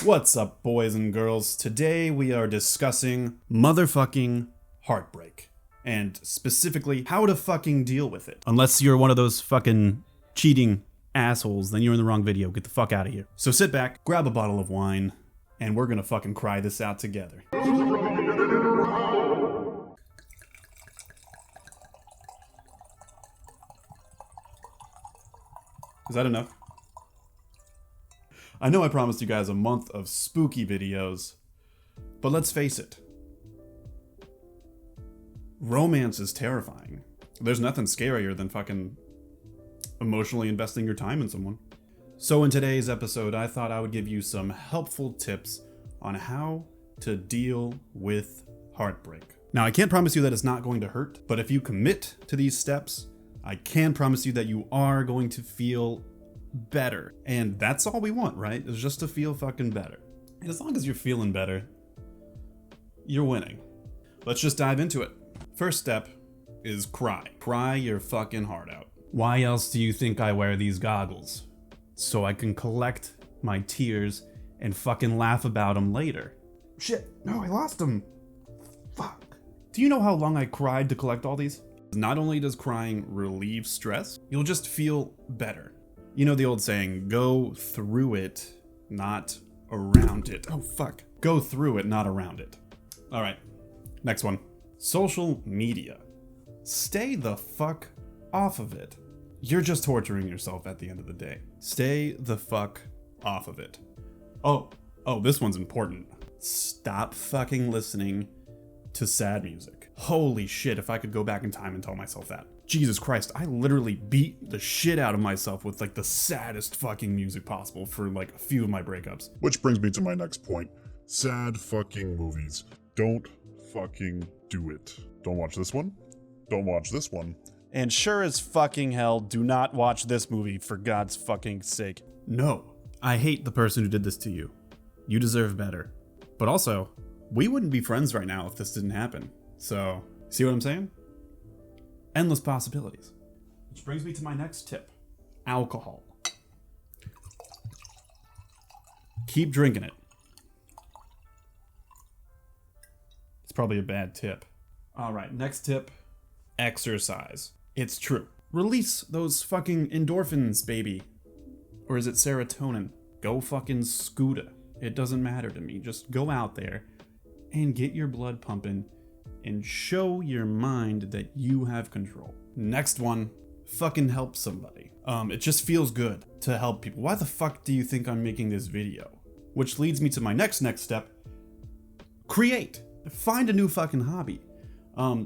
What's up, boys and girls? Today we are discussing motherfucking heartbreak. And specifically, how to fucking deal with it. Unless you're one of those fucking cheating assholes, then you're in the wrong video. Get the fuck out of here. So sit back, grab a bottle of wine, and we're gonna fucking cry this out together. Is that enough? I know I promised you guys a month of spooky videos, but let's face it. Romance is terrifying. There's nothing scarier than fucking emotionally investing your time in someone. So in today's episode, I thought I would give you some helpful tips on how to deal with heartbreak. Now, I can't promise you that it's not going to hurt, but if you commit to these steps, I can promise you that you are going to feel better. And that's all we want, right? Is just to feel fucking better. And as long as you're feeling better, you're winning. Let's just dive into it. First step is cry. Cry your fucking heart out. Why else do you think I wear these goggles? So I can collect my tears and fucking laugh about them later. Shit, no, I lost them. Fuck. Do you know how long I cried to collect all these? Not only does crying relieve stress, you'll just feel better. You know the old saying, go through it, not around it. Oh, fuck. Go through it, not around it. All right, next one. Social media. Stay the fuck off of it. You're just torturing yourself at the end of the day. Stay the fuck off of it. Oh, this one's important. Stop fucking listening to sad music. Holy shit, if I could go back in time and tell myself that. Jesus Christ, I literally beat the shit out of myself with like the saddest fucking music possible for like a few of my breakups. Which brings me to my next point. Sad fucking movies. Don't fucking do it. Don't watch this one. Don't watch this one. And sure as fucking hell, do not watch this movie for God's fucking sake. No, I hate the person who did this to you. You deserve better. But also, we wouldn't be friends right now if this didn't happen. So, see what I'm saying? Endless possibilities. Which brings me to my next tip. Alcohol. Keep drinking it. It's probably a bad tip. All right, next tip. Exercise. It's true. Release those fucking endorphins, baby. Or is it serotonin? Go fucking scooter. It doesn't matter to me. Just go out there and get your blood pumping and show your mind that you have control. Next one, fucking help somebody. It just feels good to help people. Why the fuck do you think I'm making this video? Which leads me to my next step. Create. Find a new fucking hobby.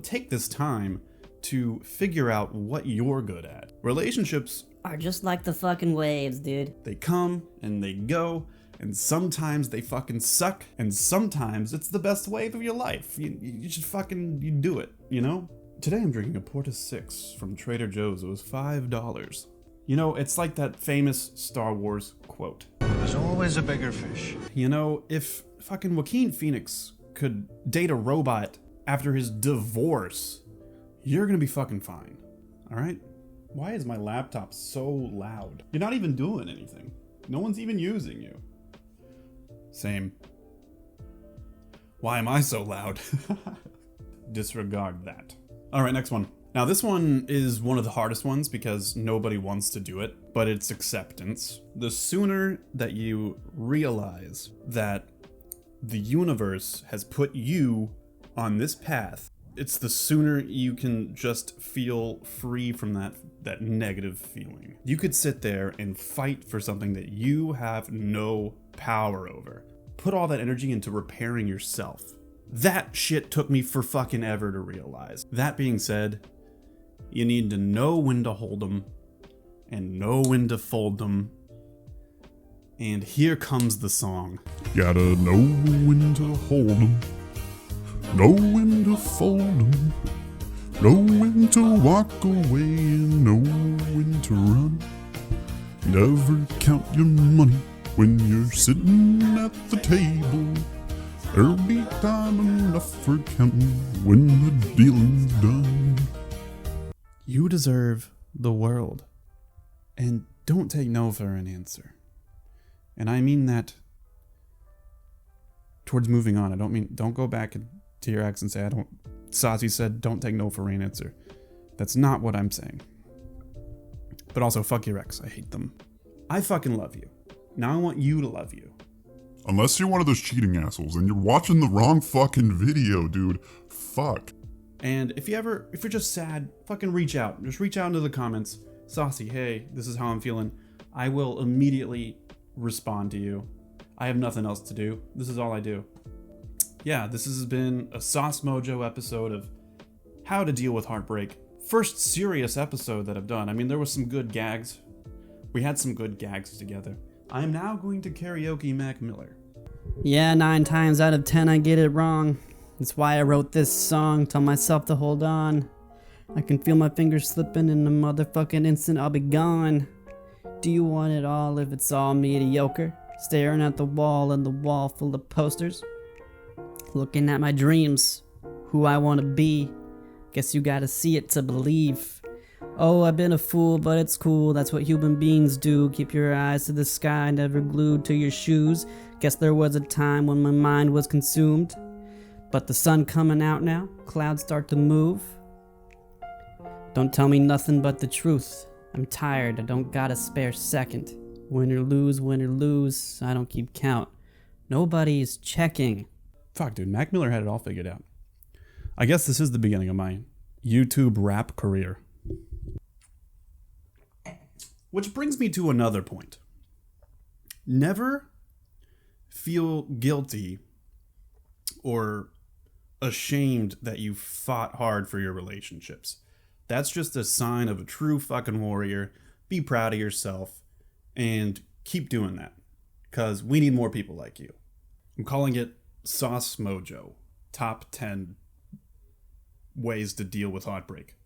Take this time to figure out what you're good at. Relationships are just like the fucking waves, dude. They come and they go, and sometimes they fucking suck, and sometimes it's the best wave of your life. You should fucking do it, you know? Today I'm drinking a Porta 6 from Trader Joe's. It was $5. You know, it's like that famous Star Wars quote. There's always a bigger fish. You know, if fucking Joaquin Phoenix could date a robot after his divorce, you're gonna be fucking fine, all right? Why is my laptop so loud? You're not even doing anything. No one's even using you. Same. Why am I so loud? Disregard that. All right, next one. Now this one is one of the hardest ones because nobody wants to do it, but it's acceptance. The sooner that you realize that the universe has put you on this path, it's the sooner you can just feel free from that negative feeling. You could sit there and fight for something that you have no power over. Put all that energy into repairing yourself. That shit took me for fucking ever to realize. That being said, you need to know when to hold them and know when to fold them. And here comes the song. Gotta know when to hold 'em, know when to fold 'em, know when to walk away and know when to run. Never count your money when you're sitting at the table. There'll be time enough for counting when the dealing's done. You deserve the world. And don't take no for an answer. And I mean that towards moving on. I don't mean, don't go back to your ex and say, Saucy said, don't take no for an answer. That's not what I'm saying. But also, fuck your ex. I hate them. I fucking love you. Now I want you to love you. Unless you're one of those cheating assholes and you're watching the wrong fucking video, dude. Fuck. And if you're just sad, fucking reach out. Just reach out into the comments. Saucy, hey, this is how I'm feeling. I will immediately respond to you. I have nothing else to do. This is all I do. Yeah, this has been a Sauce Mojo episode of how to deal with heartbreak. First serious episode that I've done. I mean, there was some good gags. We had some good gags together. I am now going to karaoke Mac Miller. Yeah, 9 times out of 10 I get it wrong. That's why I wrote this song, tell myself to hold on. I can feel my fingers slipping in a motherfucking instant I'll be gone. Do you want it all if it's all mediocre? Staring at the wall and the wall full of posters? Looking at my dreams, who I want to be. Guess you gotta see it to believe. Oh, I've been a fool, but it's cool, that's what human beings do. Keep your eyes to the sky, never glued to your shoes. Guess there was a time when my mind was consumed. But the sun coming out now, clouds start to move. Don't tell me nothing but the truth. I'm tired, I don't got a spare second. Win or lose, I don't keep count. Nobody's checking. Fuck, dude, Mac Miller had it all figured out. I guess this is the beginning of my YouTube rap career. Which brings me to another point. Never feel guilty or ashamed that you fought hard for your relationships. That's just a sign of a true fucking warrior. Be proud of yourself and keep doing that, because we need more people like you. I'm calling it Sauce Mojo. Top 10 ways to deal with heartbreak.